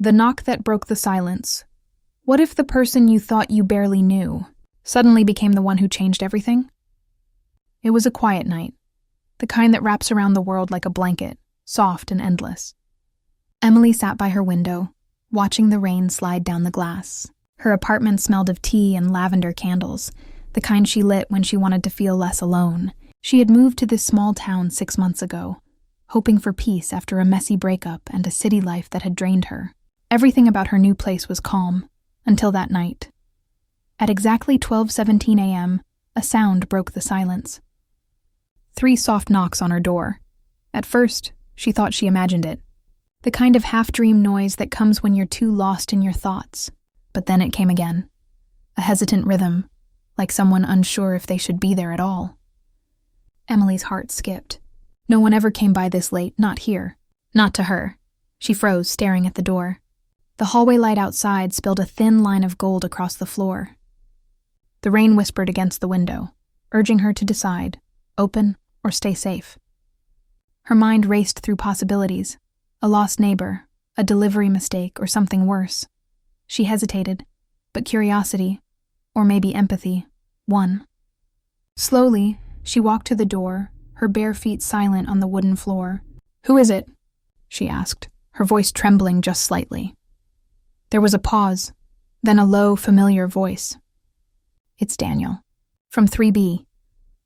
The knock that broke the silence. What if the person you thought you barely knew suddenly became the one who changed everything? It was a quiet night, the kind that wraps around the world like a blanket, soft and endless. Emily sat by her window, watching the rain slide down the glass. Her apartment smelled of tea and lavender candles, the kind she lit when she wanted to feel less alone. She had moved to this small town 6 months ago, hoping for peace after a messy breakup and a city life that had drained her. Everything about her new place was calm, until that night. At exactly 12:17 a.m., a sound broke the silence. 3 soft knocks on her door. At first, she thought she imagined it. The kind of half-dream noise that comes when you're too lost in your thoughts. But then it came again. A hesitant rhythm, like someone unsure if they should be there at all. Emily's heart skipped. No one ever came by this late, not here. Not to her. She froze, staring at the door. The hallway light outside spilled a thin line of gold across the floor. The rain whispered against the window, urging her to decide, open or stay safe. Her mind raced through possibilities. A lost neighbor, a delivery mistake, or something worse. She hesitated, but curiosity, or maybe empathy, won. Slowly, she walked to the door, her bare feet silent on the wooden floor. "Who is it?" she asked, her voice trembling just slightly. There was a pause, then a low, familiar voice. "It's Daniel." From 3B.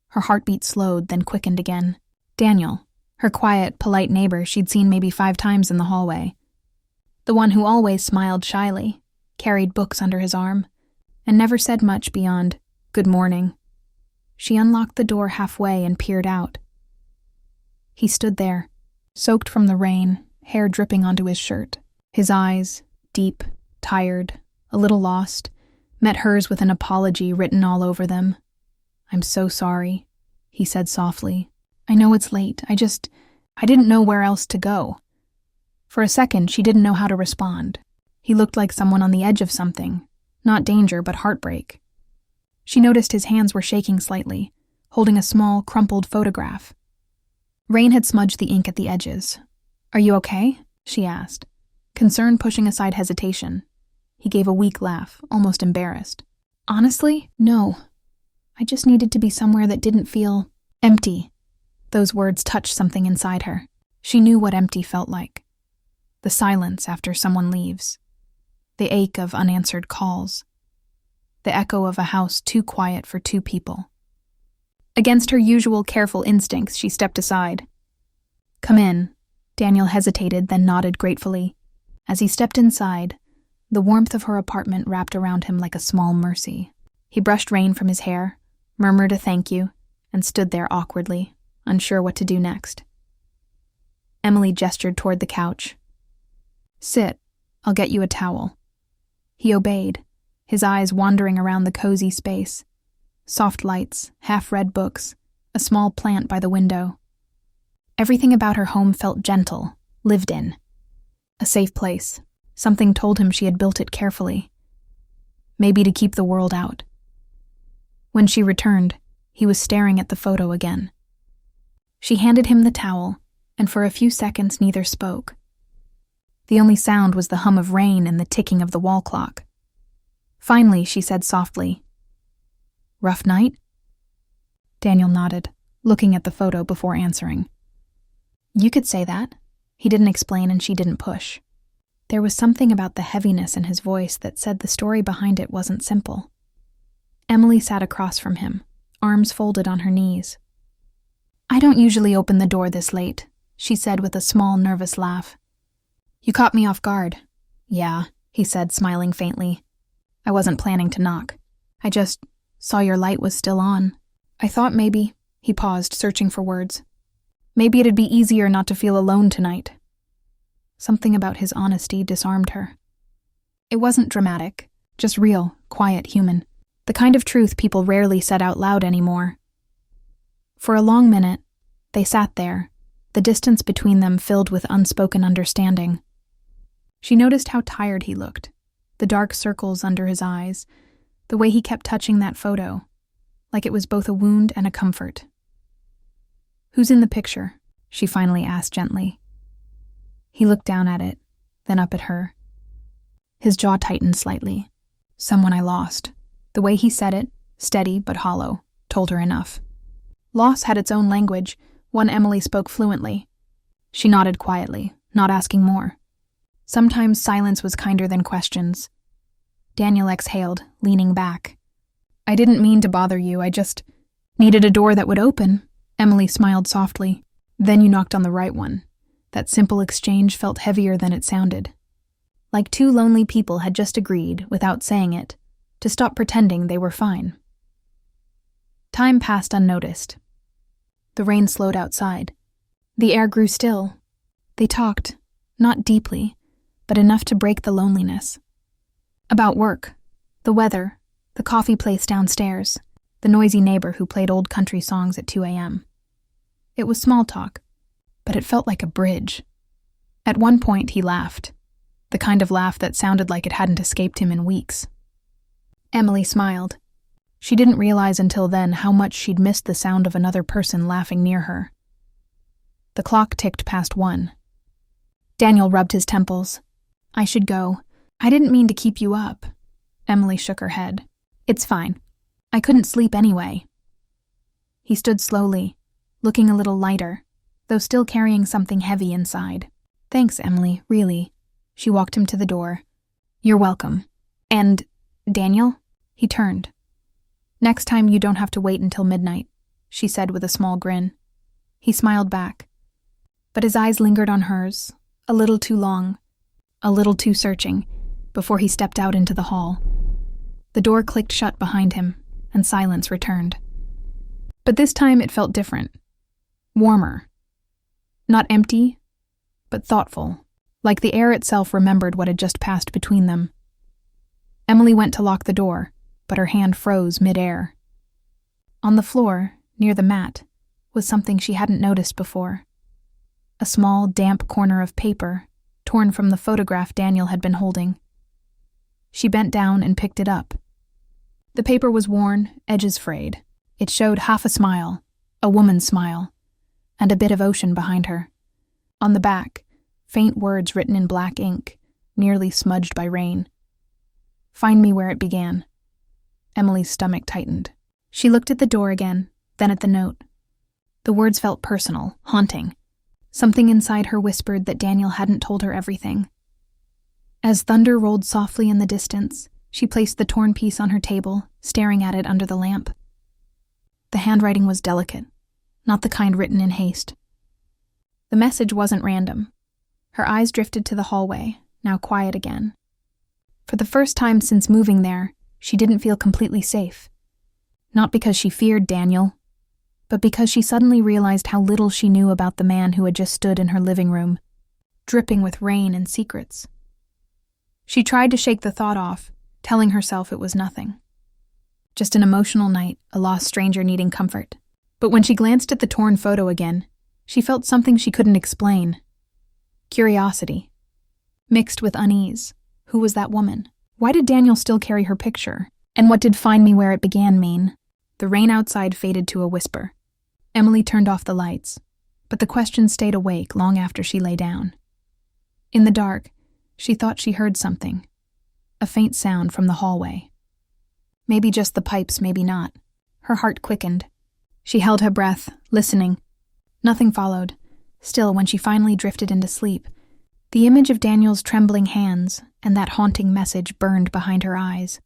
Her heartbeat slowed, then quickened again. Daniel, her quiet, polite neighbor she'd seen maybe 5 times in the hallway. The one who always smiled shyly, carried books under his arm, and never said much beyond, "Good morning." She unlocked the door halfway and peered out. He stood there, soaked from the rain, hair dripping onto his shirt. His eyes, deep, tired, a little lost, met hers with an apology written all over them. "I'm so sorry," he said softly. "I know it's late. I didn't know where else to go." For a second, she didn't know how to respond. He looked like someone on the edge of something, not danger, but heartbreak. She noticed his hands were shaking slightly, holding a small, crumpled photograph. Rain had smudged the ink at the edges. "Are you okay?" she asked, concern pushing aside hesitation. He gave a weak laugh, almost embarrassed. "Honestly, no. I just needed to be somewhere that didn't feel empty." Those words touched something inside her. She knew what empty felt like. The silence after someone leaves. The ache of unanswered calls. The echo of a house too quiet for 2 people. Against her usual careful instincts, she stepped aside. "Come in." Daniel hesitated, then nodded gratefully. As he stepped inside, the warmth of her apartment wrapped around him like a small mercy. He brushed rain from his hair, murmured a thank you, and stood there awkwardly, unsure what to do next. Emily gestured toward the couch. "Sit. I'll get you a towel." He obeyed, his eyes wandering around the cozy space. Soft lights, half-read books, a small plant by the window. Everything about her home felt gentle, lived in. A safe place. Something told him she had built it carefully. Maybe to keep the world out. When she returned, he was staring at the photo again. She handed him the towel, and for a few seconds neither spoke. The only sound was the hum of rain and the ticking of the wall clock. Finally, she said softly, "Rough night?" Daniel nodded, looking at the photo before answering. "You could say that." He didn't explain and she didn't push. There was something about the heaviness in his voice that said the story behind it wasn't simple. Emily sat across from him, arms folded on her knees. "I don't usually open the door this late," she said with a small, nervous laugh. "You caught me off guard." "Yeah," he said, smiling faintly. "I wasn't planning to knock. I just saw your light was still on. I thought maybe," he paused, searching for words, "maybe it'd be easier not to feel alone tonight." Something about his honesty disarmed her. It wasn't dramatic, just real, quiet, human. The kind of truth people rarely said out loud anymore. For a long minute, they sat there, the distance between them filled with unspoken understanding. She noticed how tired he looked, the dark circles under his eyes, the way he kept touching that photo, like it was both a wound and a comfort. "Who's in the picture?" she finally asked gently. He looked down at it, then up at her. His jaw tightened slightly. Someone I lost. The way he said it, steady but hollow, told her enough. Loss had its own language, one Emily spoke fluently. She nodded quietly, not asking more. Sometimes silence was kinder than questions. Daniel exhaled, leaning back. I didn't mean to bother you, I just needed a door that would open. Emily smiled softly. Then you knocked on the right one. That simple exchange felt heavier than it sounded. Like two lonely people had just agreed, without saying it, to stop pretending they were fine. Time passed unnoticed. The rain slowed outside. The air grew still. They talked, not deeply, but enough to break the loneliness. About work, the weather, the coffee place downstairs, the noisy neighbor who played old country songs at 2 a.m. It was small talk, but it felt like a bridge. At one point he laughed, the kind of laugh that sounded like it hadn't escaped him in weeks. Emily smiled. She didn't realize until then how much she'd missed the sound of another person laughing near her. The clock ticked past 1. Daniel rubbed his temples. I should go. I didn't mean to keep you up. Emily shook her head. It's fine. I couldn't sleep anyway. He stood slowly, looking a little lighter, though still carrying something heavy inside. Thanks, Emily, really. She walked him to the door. You're welcome. And, Daniel? He turned. Next time you don't have to wait until midnight, she said with a small grin. He smiled back. But his eyes lingered on hers, a little too long, a little too searching, before he stepped out into the hall. The door clicked shut behind him, and silence returned. But this time it felt different. Warmer. Not empty, but thoughtful, like the air itself remembered what had just passed between them. Emily went to lock the door, but her hand froze mid-air. On the floor, near the mat, was something she hadn't noticed before. A small, damp corner of paper, torn from the photograph Daniel had been holding. She bent down and picked it up. The paper was worn, edges frayed. It showed half a smile, a woman's smile, and a bit of ocean behind her. On the back, faint words written in black ink, nearly smudged by rain. Find me where it began. Emily's stomach tightened. She looked at the door again, then at the note. The words felt personal, haunting. Something inside her whispered that Daniel hadn't told her everything. As thunder rolled softly in the distance, she placed the torn piece on her table, staring at it under the lamp. The handwriting was delicate, not the kind written in haste. The message wasn't random. Her eyes drifted to the hallway, now quiet again. For the first time since moving there, she didn't feel completely safe. Not because she feared Daniel, but because she suddenly realized how little she knew about the man who had just stood in her living room, dripping with rain and secrets. She tried to shake the thought off, telling herself it was nothing. Just an emotional night, a lost stranger needing comfort. But when she glanced at the torn photo again, she felt something she couldn't explain. Curiosity, mixed with unease. Who was that woman? Why did Daniel still carry her picture? And what did "find me where it began" mean? The rain outside faded to a whisper. Emily turned off the lights, but the question stayed awake long after she lay down. In the dark, she thought she heard something. A faint sound from the hallway. Maybe just the pipes, maybe not. Her heart quickened. She held her breath, listening. Nothing followed. Still, when she finally drifted into sleep, the image of Daniel's trembling hands and that haunting message burned behind her eyes.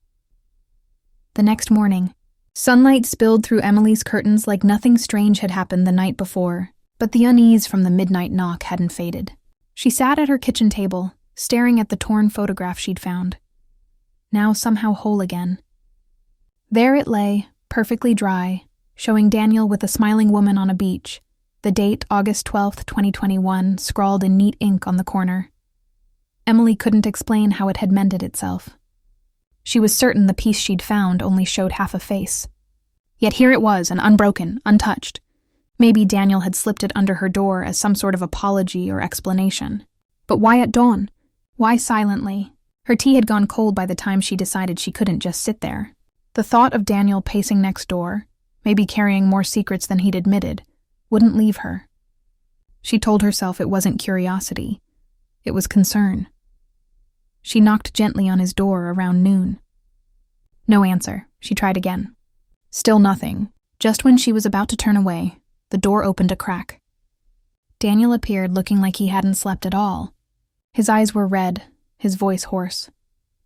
The next morning, sunlight spilled through Emily's curtains like nothing strange had happened the night before, but the unease from the midnight knock hadn't faded. She sat at her kitchen table, staring at the torn photograph she'd found. Now somehow whole again. There it lay, perfectly dry, showing Daniel with a smiling woman on a beach, the date August 12th, 2021, scrawled in neat ink on the corner. Emily couldn't explain how it had mended itself. She was certain the piece she'd found only showed half a face. Yet here it was, an unbroken, untouched. Maybe Daniel had slipped it under her door as some sort of apology or explanation. But why at dawn? Why silently? Her tea had gone cold by the time she decided she couldn't just sit there. The thought of Daniel pacing next door, maybe carrying more secrets than he'd admitted, wouldn't leave her. She told herself it wasn't curiosity. It was concern. She knocked gently on his door around noon. No answer. She tried again. Still nothing. Just when she was about to turn away, the door opened a crack. Daniel appeared looking like he hadn't slept at all. His eyes were red, his voice hoarse.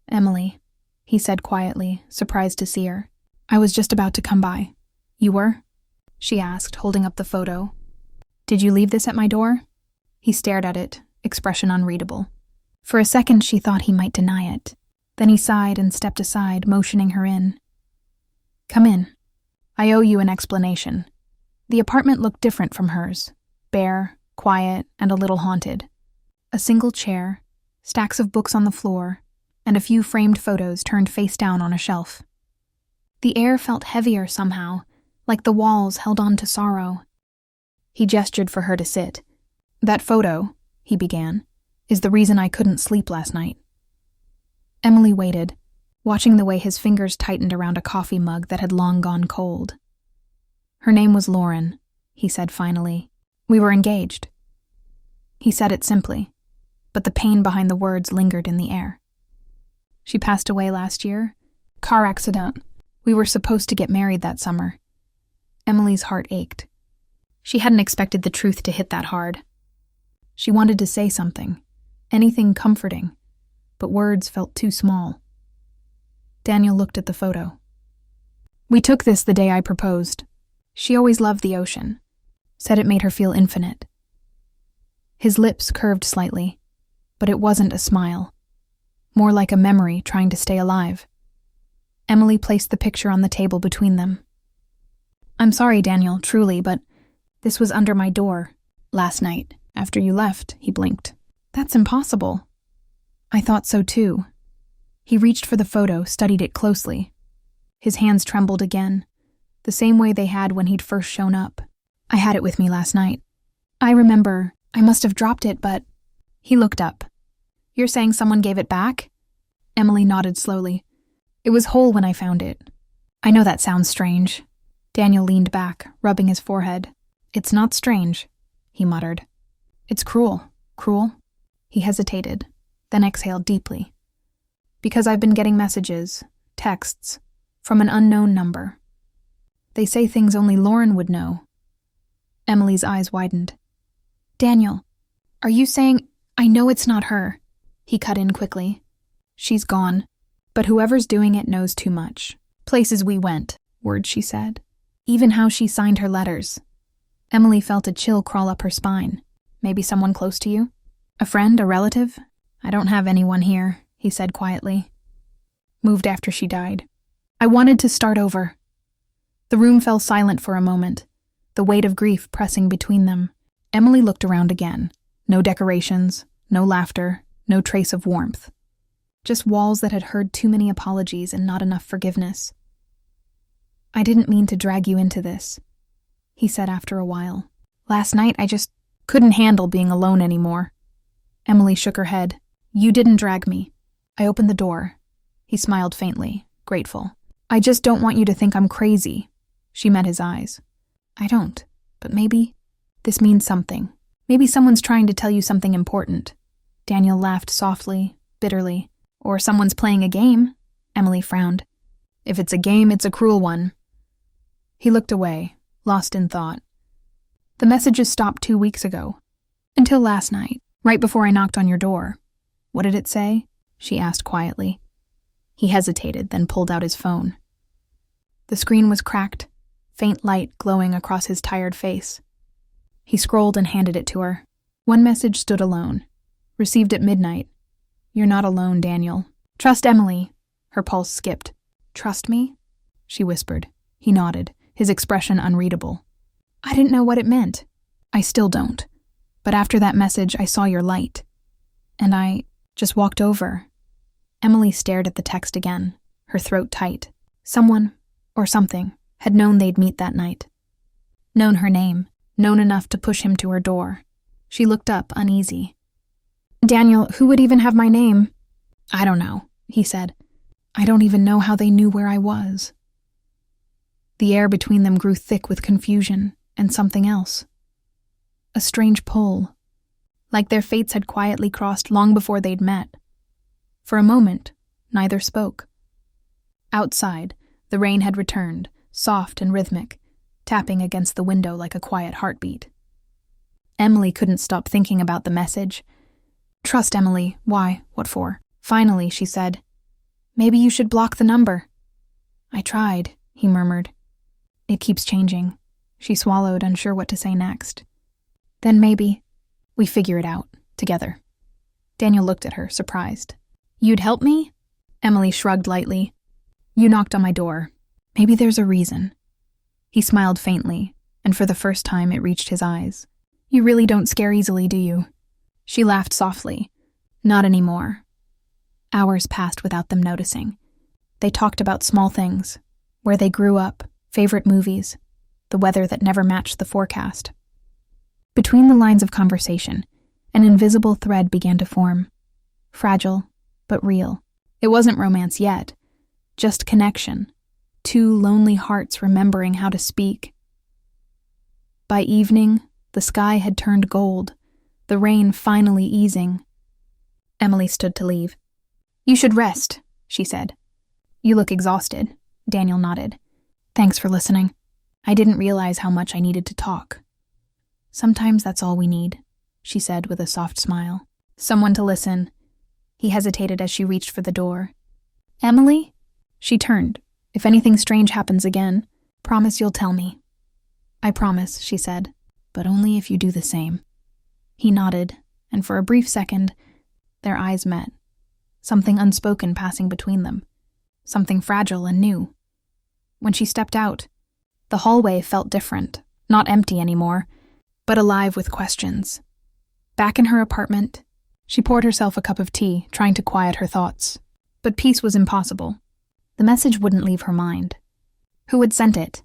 "Emily," he said quietly, surprised to see her. "I was just about to come by." "You were?" she asked, holding up the photo. "Did you leave this at my door?" He stared at it, expression unreadable. For a second she thought he might deny it. Then he sighed and stepped aside, motioning her in. "Come in. I owe you an explanation." The apartment looked different from hers. Bare, quiet, and a little haunted. A single chair, stacks of books on the floor, and a few framed photos turned face down on a shelf. The air felt heavier somehow, like the walls held on to sorrow. He gestured for her to sit. "That photo," he began, "is the reason I couldn't sleep last night." Emily waited, watching the way his fingers tightened around a coffee mug that had long gone cold. "Her name was Lauren," he said finally. "We were engaged." He said it simply, but the pain behind the words lingered in the air. "She passed away last year. Car accident. We were supposed to get married that summer." Emily's heart ached. She hadn't expected the truth to hit that hard. She wanted to say something, anything comforting, but words felt too small. Daniel looked at the photo. "We took this the day I proposed. She always loved the ocean. Said it made her feel infinite." His lips curved slightly, but it wasn't a smile. More like a memory trying to stay alive. Emily placed the picture on the table between them. "I'm sorry, Daniel, truly, but this was under my door last night. After you left," he blinked. "That's impossible." "I thought so too." He reached for the photo, studied it closely. His hands trembled again, the same way they had when he'd first shown up. "I had it with me last night. I remember, I must have dropped it, but..." He looked up. "You're saying someone gave it back?" Emily nodded slowly. "It was whole when I found it." "I know that sounds strange." Daniel leaned back, rubbing his forehead. "It's not strange," he muttered. "It's cruel." "Cruel?" He hesitated, then exhaled deeply. "Because I've been getting messages, texts, from an unknown number. They say things only Lauren would know." Emily's eyes widened. "Daniel, are you saying..." "I know it's not her," he cut in quickly. "She's gone. But whoever's doing it knows too much. Places we went, words she said. Even how she signed her letters." Emily felt a chill crawl up her spine. "Maybe someone close to you? A friend, a relative?" "I don't have anyone here," he said quietly. "Moved after she died. I wanted to start over." The room fell silent for a moment, the weight of grief pressing between them. Emily looked around again. No decorations, no laughter, no trace of warmth. Just walls that had heard too many apologies and not enough forgiveness. "I didn't mean to drag you into this," he said after a while. "Last night I just couldn't handle being alone anymore." Emily shook her head. "You didn't drag me. I opened the door." He smiled faintly, grateful. "I just don't want you to think I'm crazy." She met his eyes. "I don't, but maybe this means something. Maybe someone's trying to tell you something important." Daniel laughed softly, bitterly. "Or someone's playing a game." Emily frowned. "If it's a game, it's a cruel one." He looked away, lost in thought. "The messages stopped 2 weeks ago. Until last night, right before I knocked on your door." "What did it say?" she asked quietly. He hesitated, then pulled out his phone. The screen was cracked, faint light glowing across his tired face. He scrolled and handed it to her. One message stood alone. Received at midnight. "You're not alone, Daniel. Trust Emily." Her pulse skipped. "Trust me?" she whispered. He nodded, his expression unreadable. "I didn't know what it meant." "I still don't. But after that message, I saw your light. And I just walked over." Emily stared at the text again, her throat tight. Someone, or something, had known they'd meet that night. Known her name, known enough to push him to her door. She looked up, uneasy. "Daniel, who would even have my name?" "I don't know," he said. "I don't even know how they knew where I was." The air between them grew thick with confusion and something else. A strange pull, like their fates had quietly crossed long before they'd met. For a moment, neither spoke. Outside, the rain had returned, soft and rhythmic, tapping against the window like a quiet heartbeat. Emily couldn't stop thinking about the message. "Trust Emily. Why? What for?" Finally, she said, "Maybe you should block the number." "I tried," he murmured. "It keeps changing." She swallowed, unsure what to say next. "Then maybe we figure it out, together." Daniel looked at her, surprised. "You'd help me?" Emily shrugged lightly. "You knocked on my door. Maybe there's a reason." He smiled faintly, and for the first time it reached his eyes. "You really don't scare easily, do you?" She laughed softly. "Not anymore." Hours passed without them noticing. They talked about small things, where they grew up, favorite movies, the weather that never matched the forecast. Between the lines of conversation, an invisible thread began to form. Fragile, but real. It wasn't romance yet, just connection. Two lonely hearts remembering how to speak. By evening, the sky had turned gold, the rain finally easing. Emily stood to leave. "You should rest," she said. "You look exhausted." Daniel nodded. "Thanks for listening. I didn't realize how much I needed to talk." "Sometimes that's all we need," she said with a soft smile. "Someone to listen." He hesitated as she reached for the door. "Emily?" She turned. "If anything strange happens again, promise you'll tell me." "I promise," she said, "but only if you do the same." He nodded, and for a brief second, their eyes met. Something unspoken passing between them. Something fragile and new. When she stepped out, the hallway felt different, not empty anymore, but alive with questions. Back in her apartment, she poured herself a cup of tea, trying to quiet her thoughts. But peace was impossible. The message wouldn't leave her mind. Who had sent it?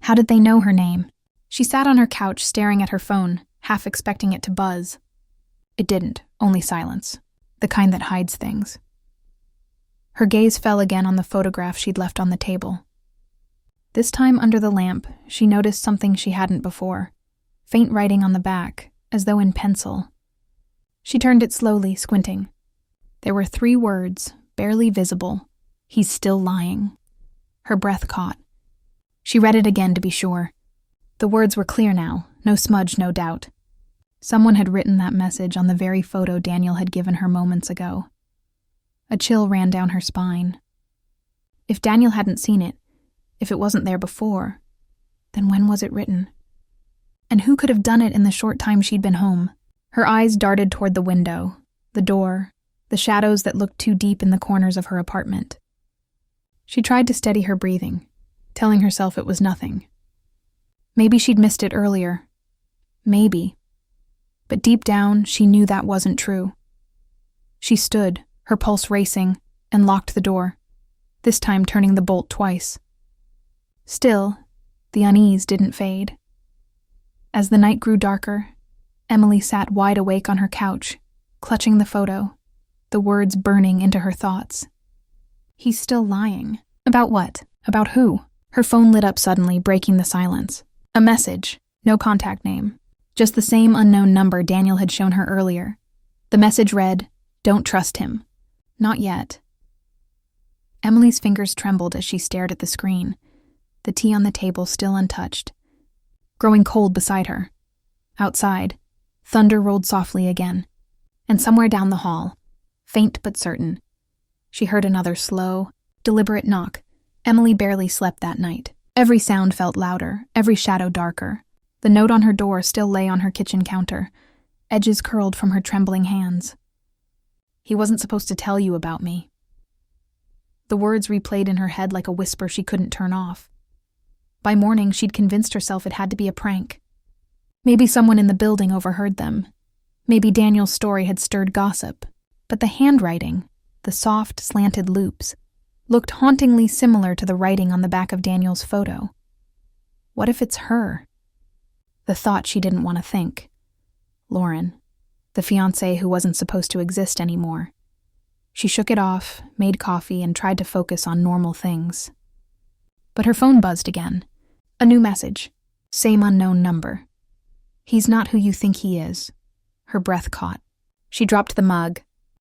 How did they know her name? She sat on her couch staring at her phone, half expecting it to buzz. It didn't, only silence, the kind that hides things. Her gaze fell again on the photograph she'd left on the table. This time under the lamp, she noticed something she hadn't before. Faint writing on the back, as though in pencil. She turned it slowly, squinting. There were 3 words, barely visible. "He's still lying." Her breath caught. She read it again to be sure. The words were clear now, no smudge, no doubt. Someone had written that message on the very photo Daniel had given her moments ago. A chill ran down her spine. If Daniel hadn't seen it, if it wasn't there before, then when was it written? And who could have done it in the short time she'd been home? Her eyes darted toward the window, the door, the shadows that looked too deep in the corners of her apartment. She tried to steady her breathing, telling herself it was nothing. Maybe she'd missed it earlier. Maybe. But deep down, she knew that wasn't true. She stood, her pulse racing, and locked the door, this time turning the bolt twice. Still, the unease didn't fade. As the night grew darker, Emily sat wide awake on her couch, clutching the photo, the words burning into her thoughts. He's still lying. About what? About who? Her phone lit up suddenly, breaking the silence. A message, no contact name, just the same unknown number Daniel had shown her earlier. The message read, "Don't trust him. Not yet." Emily's fingers trembled as she stared at the screen, the tea on the table still untouched. Growing cold beside her. Outside, thunder rolled softly again, and somewhere down the hall, faint but certain, she heard another slow, deliberate knock. Emily barely slept that night. Every sound felt louder, every shadow darker. The note on her door still lay on her kitchen counter, edges curled from her trembling hands. "He wasn't supposed to tell you about me." The words replayed in her head like a whisper she couldn't turn off. By morning, she'd convinced herself it had to be a prank. Maybe someone in the building overheard them. Maybe Daniel's story had stirred gossip. But the handwriting, the soft, slanted loops, looked hauntingly similar to the writing on the back of Daniel's photo. What if it's her? The thought she didn't want to think. Lauren, the fiancé who wasn't supposed to exist anymore. She shook it off, made coffee, and tried to focus on normal things. But her phone buzzed again. A new message. Same unknown number. "He's not who you think he is." Her breath caught. She dropped the mug.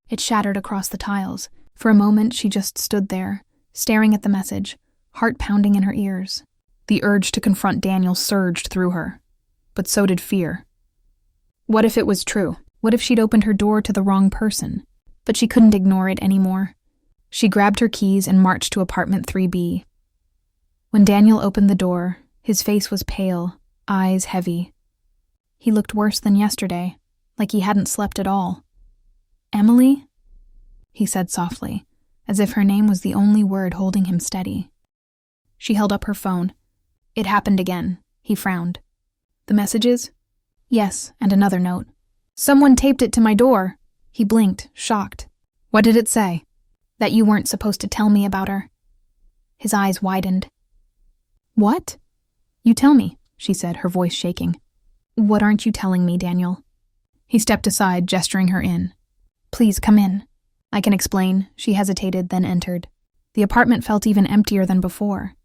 It shattered across the tiles. For a moment, she just stood there, staring at the message, heart pounding in her ears. The urge to confront Daniel surged through her, but so did fear. What if it was true? What if she'd opened her door to the wrong person? But she couldn't ignore it anymore. She grabbed her keys and marched to apartment 3B. When Daniel opened the door, his face was pale, eyes heavy. He looked worse than yesterday, like he hadn't slept at all. "Emily?" he said softly, as if her name was the only word holding him steady. She held up her phone. It happened again. He frowned. "The messages?" "Yes, and another note." "Someone taped it to my door." He blinked, shocked. "What did it say?" "That you weren't supposed to tell me about her." His eyes widened. "What?" "You tell me," she said, her voice shaking. "What aren't you telling me, Daniel?" He stepped aside, gesturing her in. "Please, come in." "I can explain." She hesitated, then entered. The apartment felt even emptier than before.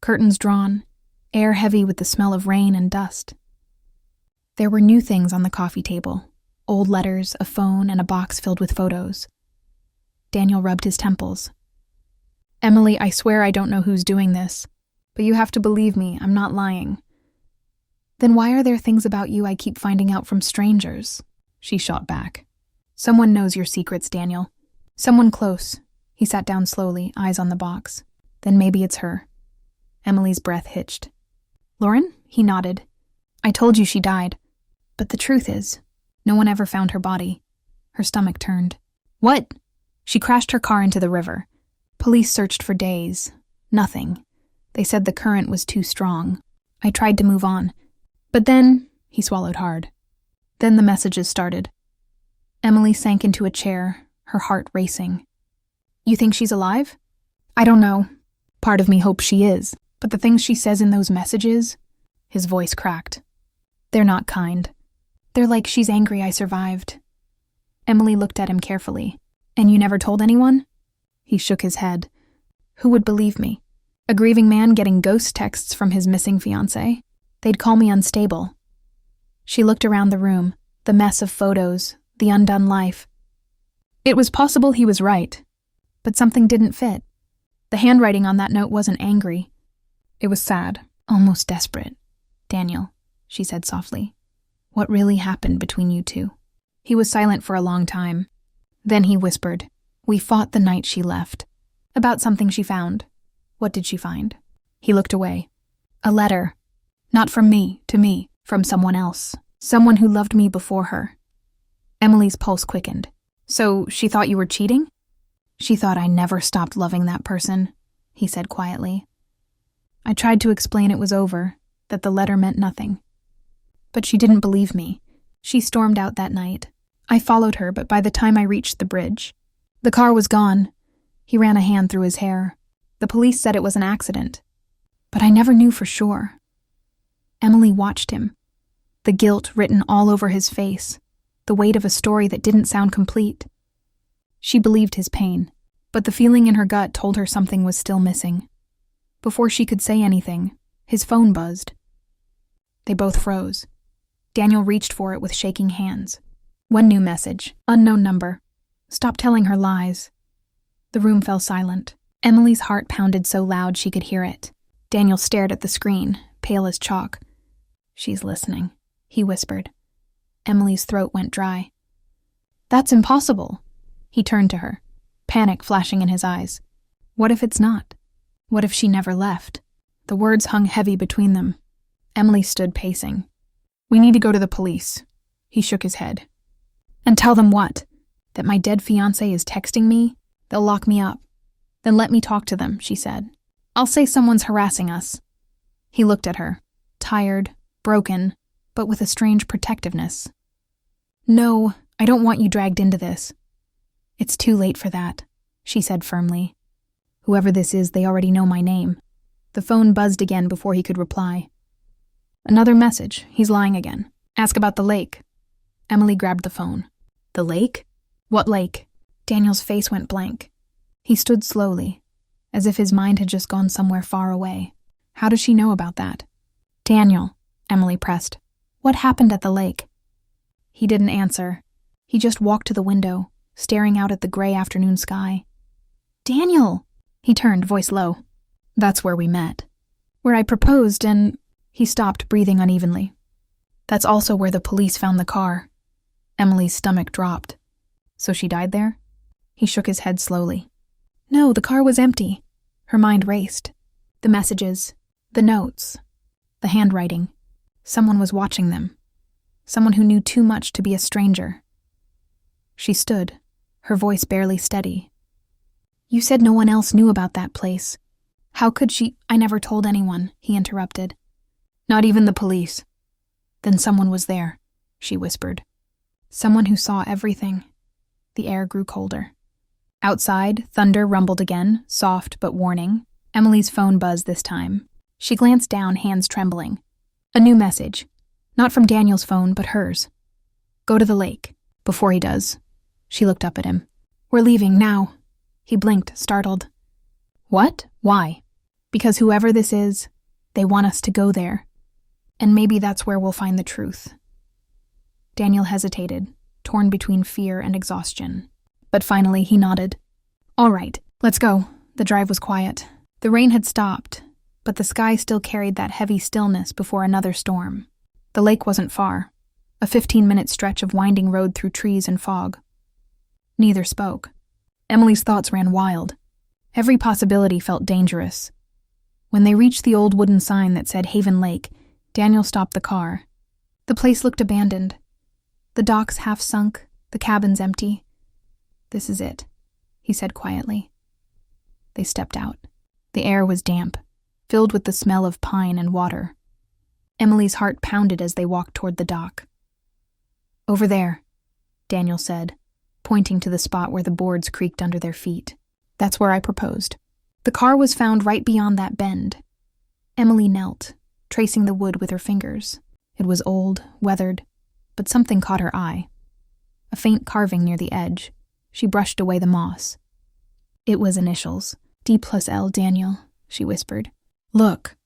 Curtains drawn, air heavy with the smell of rain and dust. There were new things on the coffee table, old letters, a phone, and a box filled with photos. Daniel rubbed his temples. "Emily, I swear I don't know who's doing this, but you have to believe me, I'm not lying." "Then why are there things about you I keep finding out from strangers?" She shot back. "Someone knows your secrets, Daniel. Someone close." He sat down slowly, eyes on the box. "Then maybe it's her." Emily's breath hitched. "Lauren?" He nodded. "I told you she died. But the truth is, no one ever found her body." Her stomach turned. "What?" "She crashed her car into the river. Police searched for days. Nothing. They said the current was too strong. I tried to move on. But then," he swallowed hard. "Then the messages started." Emily sank into a chair, her heart racing. "You think she's alive?" "I don't know. Part of me hopes she is. But the things she says in those messages," his voice cracked, "they're not kind. They're like she's angry I survived." Emily looked at him carefully. "And you never told anyone?" He shook his head. "Who would believe me? A grieving man getting ghost texts from his missing fiancé? They'd call me unstable." She looked around the room, the mess of photos, the undone life. It was possible he was right, but something didn't fit. The handwriting on that note wasn't angry. It was sad, almost desperate. "Daniel," she said softly, "what really happened between you two?" He was silent for a long time. Then he whispered, "We fought the night she left. About something she found." "What did she find?" He looked away. "A letter. Not from me, to me, from someone else. Someone who loved me before her." Emily's pulse quickened. "So she thought you were cheating?" "She thought I never stopped loving that person," he said quietly. "I tried to explain it was over, that the letter meant nothing. But she didn't believe me. She stormed out that night. I followed her, but by the time I reached the bridge, the car was gone." He ran a hand through his hair. "The police said it was an accident. But I never knew for sure." Emily watched him, the guilt written all over his face, the weight of a story that didn't sound complete. She believed his pain, but the feeling in her gut told her something was still missing. Before she could say anything, his phone buzzed. They both froze. Daniel reached for it with shaking hands. One new message, unknown number. Stop telling her lies. The room fell silent. Emily's heart pounded so loud she could hear it. Daniel stared at the screen, pale as chalk. "She's listening," he whispered. Emily's throat went dry. "That's impossible." He turned to her, panic flashing in his eyes. What if it's not? What if she never left? The words hung heavy between them. Emily stood pacing. "We need to go to the police." He shook his head. "And tell them what? That my dead fiancé is texting me? They'll lock me up." "Then let me talk to them," she said. "I'll say someone's harassing us." He looked at her, tired, broken, but with a strange protectiveness. "No, I don't want you dragged into this." "It's too late for that," she said firmly. "Whoever this is, they already know my name." The phone buzzed again before he could reply. Another message. He's lying again. "Ask about the lake." Emily grabbed the phone. "The lake? What lake?" Daniel's face went blank. He stood slowly, as if his mind had just gone somewhere far away. "How does she know about that?" "Daniel," Emily pressed. "What happened at the lake?" He didn't answer. He just walked to the window, staring out at the gray afternoon sky. "Daniel!" He turned, voice low. "That's where we met. Where I proposed and—" He stopped, breathing unevenly. "That's also where the police found the car." Emily's stomach dropped. "So she died there?" He shook his head slowly. "No, the car was empty." Her mind raced. The messages, the notes, the handwriting. Someone was watching them. Someone who knew too much to be a stranger. She stood, her voice barely steady. "You said no one else knew about that place. How could she—" "I never told anyone," he interrupted. "Not even the police." "Then someone was there," she whispered. "Someone who saw everything." The air grew colder. Outside, thunder rumbled again, soft but warning. Emily's phone buzzed this time. She glanced down, hands trembling. A new message. Not from Daniel's phone, but hers. "Go to the lake." Before he does. She looked up at him. "We're leaving now." He blinked, startled. "What? Why?" "Because whoever this is, they want us to go there. And maybe that's where we'll find the truth." Daniel hesitated, torn between fear and exhaustion. But finally he nodded. "All right, let's go." The drive was quiet. The rain had stopped, but the sky still carried that heavy stillness before another storm. The lake wasn't far, a 15-minute stretch of winding road through trees and fog. Neither spoke. Emily's thoughts ran wild. Every possibility felt dangerous. When they reached the old wooden sign that said Haven Lake, Daniel stopped the car. The place looked abandoned. The docks half sunk, the cabins empty. "This is it," he said quietly. They stepped out. The air was damp, filled with the smell of pine and water. Emily's heart pounded as they walked toward the dock. "Over there," Daniel said, pointing to the spot where the boards creaked under their feet. "That's where I proposed." The car was found right beyond that bend. Emily knelt, tracing the wood with her fingers. It was old, weathered, but something caught her eye. A faint carving near the edge. She brushed away the moss. It was initials. D+L Daniel, she whispered. "Look."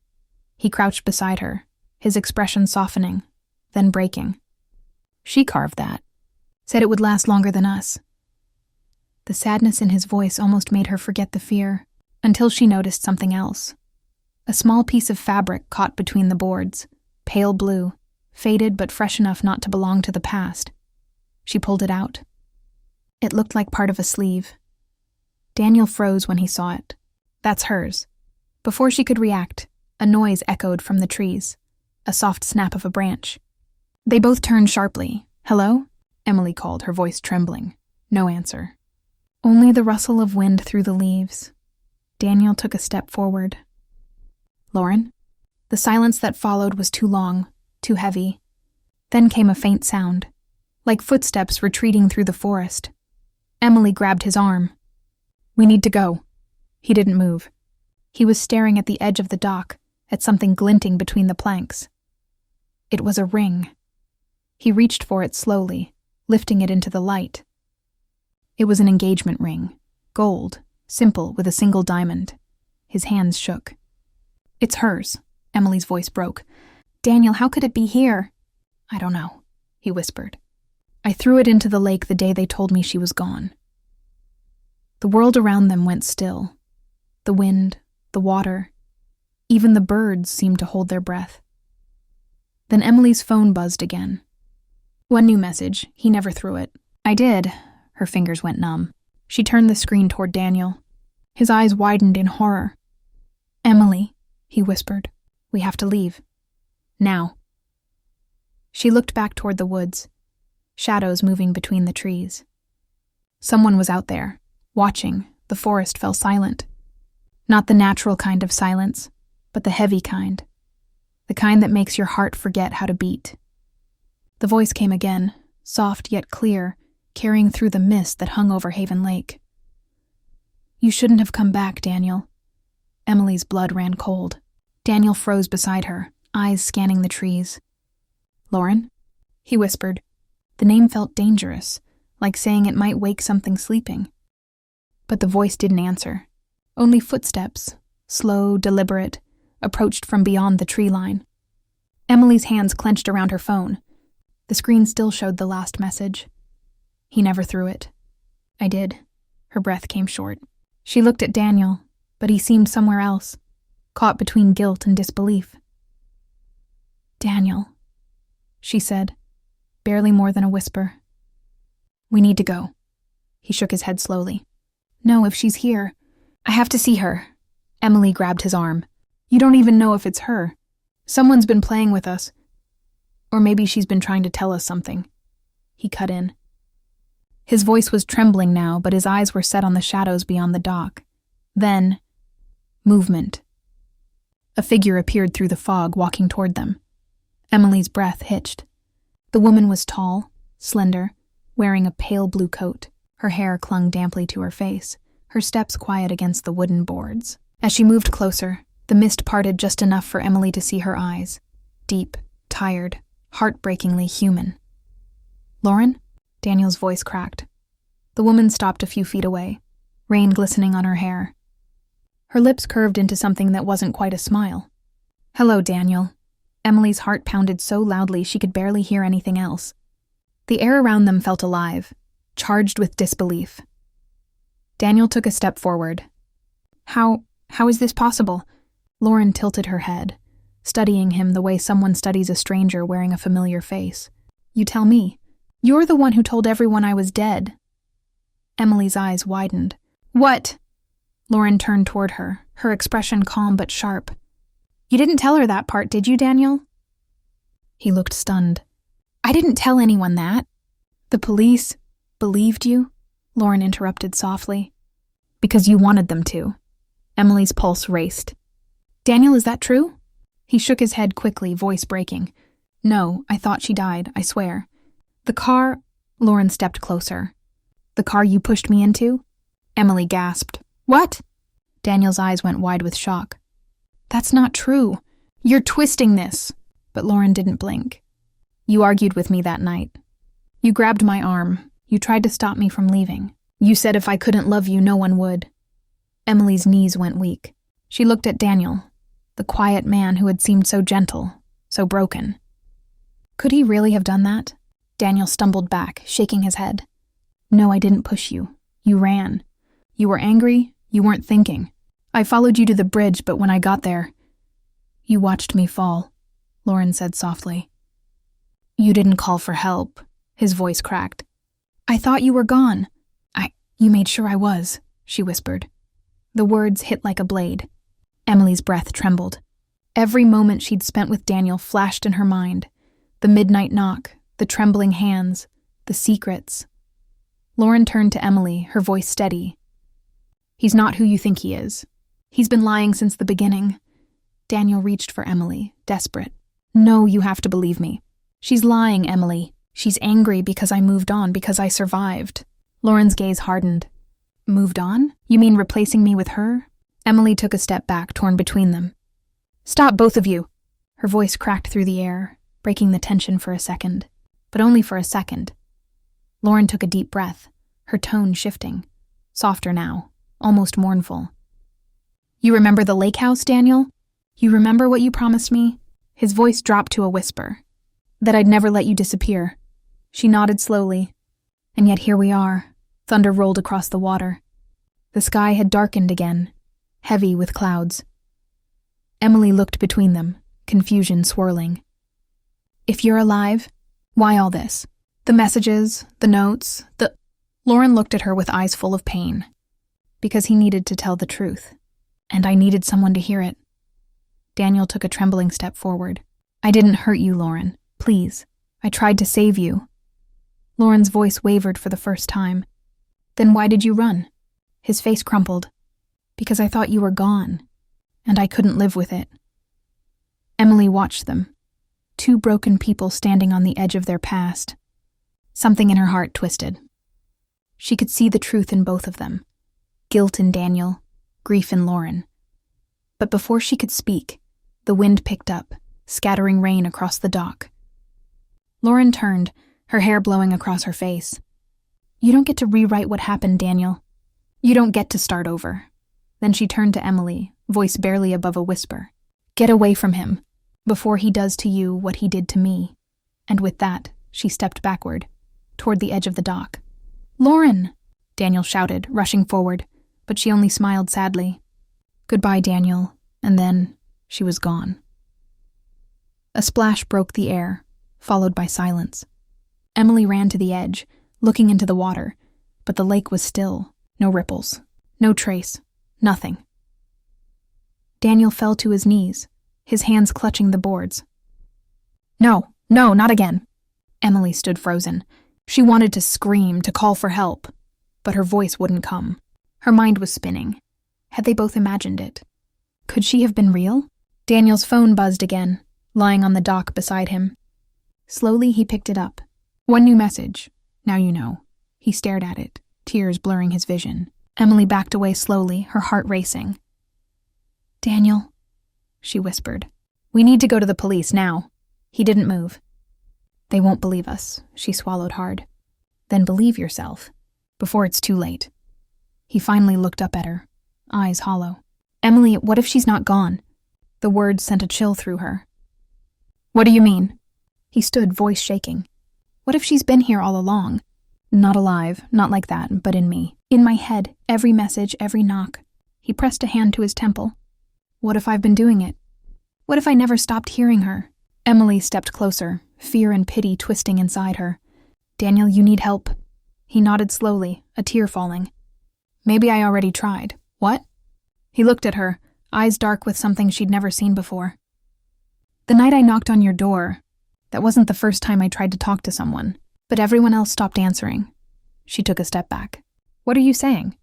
He crouched beside her, his expression softening, then breaking. "She carved that. Said it would last longer than us." The sadness in his voice almost made her forget the fear, until she noticed something else. A small piece of fabric caught between the boards, pale blue, faded but fresh enough not to belong to the past. She pulled it out. It looked like part of a sleeve. Daniel froze when he saw it. "That's hers." Before she could react, a noise echoed from the trees, a soft snap of a branch. They both turned sharply. "Hello?" Emily called, her voice trembling. No answer. Only the rustle of wind through the leaves. Daniel took a step forward. "Lauren?" The silence that followed was too long, too heavy. Then came a faint sound, like footsteps retreating through the forest. Emily grabbed his arm. "We need to go." He didn't move. He was staring at the edge of the dock, at something glinting between the planks. It was a ring. He reached for it slowly, lifting it into the light. It was an engagement ring, gold, simple with a single diamond. His hands shook. "It's hers," Emily's voice broke. "Daniel, how could it be here?" "I don't know," he whispered. "I threw it into the lake the day they told me she was gone." The world around them went still. The wind, the water, even the birds seemed to hold their breath. Then Emily's phone buzzed again. One new message. He never threw it. "I did." Her fingers went numb. She turned the screen toward Daniel. His eyes widened in horror. "Emily," he whispered. "We have to leave. Now." She looked back toward the woods, shadows moving between the trees. Someone was out there, watching. The forest fell silent. Not the natural kind of silence, but the heavy kind. The kind that makes your heart forget how to beat. The voice came again, soft yet clear, carrying through the mist that hung over Haven Lake. "You shouldn't have come back, Daniel." Emily's blood ran cold. Daniel froze beside her, eyes scanning the trees. "Lauren?" he whispered. The name felt dangerous, like saying it might wake something sleeping. But the voice didn't answer. Only footsteps, slow, deliberate, approached from beyond the tree line. Emily's hands clenched around her phone. The screen still showed the last message. He never threw it. I did. Her breath came short. She looked at Daniel, but he seemed somewhere else, caught between guilt and disbelief. Daniel, she said, barely more than a whisper. We need to go. He shook his head slowly. No, if she's here. I have to see her. Emily grabbed his arm. You don't even know if it's her. Someone's been playing with us. Or maybe she's been trying to tell us something. He cut in. His voice was trembling now, but his eyes were set on the shadows beyond the dock. Then, movement. A figure appeared through the fog, walking toward them. Emily's breath hitched. The woman was tall, slender, wearing a pale blue coat. Her hair clung damply to her face, her steps quiet against the wooden boards. As she moved closer, the mist parted just enough for Emily to see her eyes. Deep, tired, heartbreakingly human. Lauren? Daniel's voice cracked. The woman stopped a few feet away, rain glistening on her hair. Her lips curved into something that wasn't quite a smile. Hello, Daniel. Emily's heart pounded so loudly she could barely hear anything else. The air around them felt alive, charged with disbelief. Daniel took a step forward. How is this possible? Lauren tilted her head, studying him the way someone studies a stranger wearing a familiar face. You tell me. You're the one who told everyone I was dead. Emily's eyes widened. What? Lauren turned toward her, her expression calm but sharp. You didn't tell her that part, did you, Daniel? He looked stunned. I didn't tell anyone that. The police believed you? Lauren interrupted softly. Because you wanted them to. Emily's pulse raced. Daniel, is that true? He shook his head quickly, voice breaking. No, I thought she died, I swear. The car... Lauren stepped closer. The car you pushed me into? Emily gasped. What? Daniel's eyes went wide with shock. That's not true. You're twisting this. But Lauren didn't blink. You argued with me that night. You grabbed my arm. You tried to stop me from leaving. You said if I couldn't love you, no one would. Emily's knees went weak. She looked at Daniel, the quiet man who had seemed so gentle, so broken. Could he really have done that? Daniel stumbled back, shaking his head. No, I didn't push you. You ran. You were angry. You weren't thinking. I followed you to the bridge, but when I got there... You watched me fall, Lauren said softly. You didn't call for help. His voice cracked. I thought you were gone. You made sure I was, she whispered. The words hit like a blade. Emily's breath trembled. Every moment she'd spent with Daniel flashed in her mind. The midnight knock, the trembling hands, the secrets. Lauren turned to Emily, her voice steady. He's not who you think he is. He's been lying since the beginning. Daniel reached for Emily, desperate. No, you have to believe me. She's lying, Emily. She's angry because I moved on, because I survived. Lauren's gaze hardened. Moved on? You mean replacing me with her? Emily took a step back, torn between them. Stop, both of you! Her voice cracked through the air, breaking the tension for a second. But only for a second. Lauren took a deep breath, her tone shifting. Softer now, almost mournful. You remember the lake house, Daniel? You remember what you promised me? His voice dropped to a whisper. That I'd never let you disappear. She nodded slowly. And yet here we are. Thunder rolled across the water. The sky had darkened again, heavy with clouds. Emily looked between them, confusion swirling. If you're alive, why all this? The messages, the notes, Lauren looked at her with eyes full of pain. Because he needed to tell the truth. And I needed someone to hear it. Daniel took a trembling step forward. I didn't hurt you, Lauren. Please. I tried to save you. Lauren's voice wavered for the first time. Then why did you run? His face crumpled. Because I thought you were gone. And I couldn't live with it. Emily watched them. Two broken people standing on the edge of their past. Something in her heart twisted. She could see the truth in both of them. Guilt in Daniel, grief in Lauren. But before she could speak, the wind picked up, scattering rain across the dock. Lauren turned, her hair blowing across her face. You don't get to rewrite what happened, Daniel. You don't get to start over. Then she turned to Emily, voice barely above a whisper. Get away from him, before he does to you what he did to me. And with that, she stepped backward, toward the edge of the dock. Lauren! Daniel shouted, rushing forward, but she only smiled sadly. Goodbye, Daniel, and then she was gone. A splash broke the air, followed by silence. Emily ran to the edge, looking into the water, but the lake was still. No ripples, no trace, nothing. Daniel fell to his knees, his hands clutching the boards. No, not again. Emily stood frozen. She wanted to scream, to call for help, but her voice wouldn't come. Her mind was spinning. Had they both imagined it? Could she have been real? Daniel's phone buzzed again, lying on the dock beside him. Slowly he picked it up. One new message. Now you know. He stared at it, tears blurring his vision. Emily backed away slowly, her heart racing. Daniel, she whispered. We need to go to the police now. He didn't move. They won't believe us, she swallowed hard. Then believe yourself, before it's too late. He finally looked up at her, eyes hollow. Emily, what if she's not gone? The words sent a chill through her. What do you mean? He stood, voice shaking. What if she's been here all along? Not alive, not like that, but in me. In my head, every message, every knock. He pressed a hand to his temple. What if I've been doing it? What if I never stopped hearing her? Emily stepped closer, fear and pity twisting inside her. Daniel, you need help. He nodded slowly, a tear falling. Maybe I already tried. What? He looked at her, eyes dark with something she'd never seen before. The night I knocked on your door, that wasn't the first time I tried to talk to someone, but everyone else stopped answering. She took a step back. What are you saying?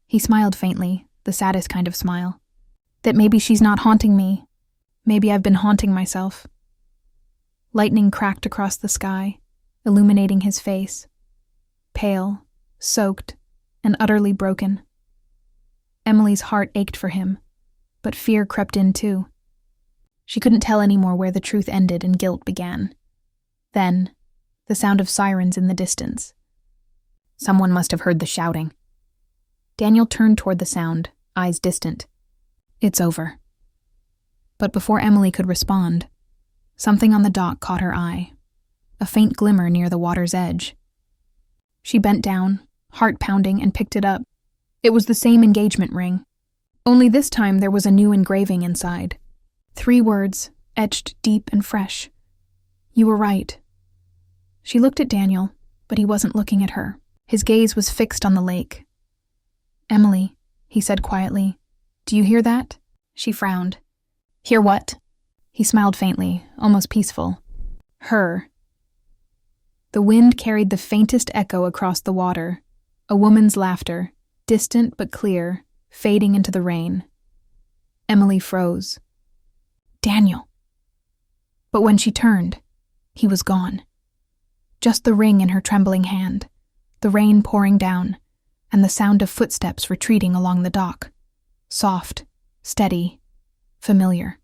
He smiled faintly, the saddest kind of smile. That maybe she's not haunting me. Maybe I've been haunting myself. Lightning cracked across the sky, illuminating his face. Pale, soaked, and utterly broken. Emily's heart ached for him, but fear crept in too. She couldn't tell anymore where the truth ended and guilt began. Then, the sound of sirens in the distance. Someone must have heard the shouting. Daniel turned toward the sound, eyes distant. It's over. But before Emily could respond, something on the dock caught her eye, a faint glimmer near the water's edge. She bent down, heart pounding, and picked it up. It was the same engagement ring. Only this time there was a new engraving inside. 3 words, etched deep and fresh. You were right. She looked at Daniel, but he wasn't looking at her. His gaze was fixed on the lake. Emily, he said quietly, do you hear that? She frowned. Hear what? He smiled faintly, almost peaceful. Her. The wind carried the faintest echo across the water, a woman's laughter, distant but clear, fading into the rain. Emily froze. Daniel. But when she turned, he was gone. Just the ring in her trembling hand, the rain pouring down, and the sound of footsteps retreating along the dock. Soft, steady, familiar.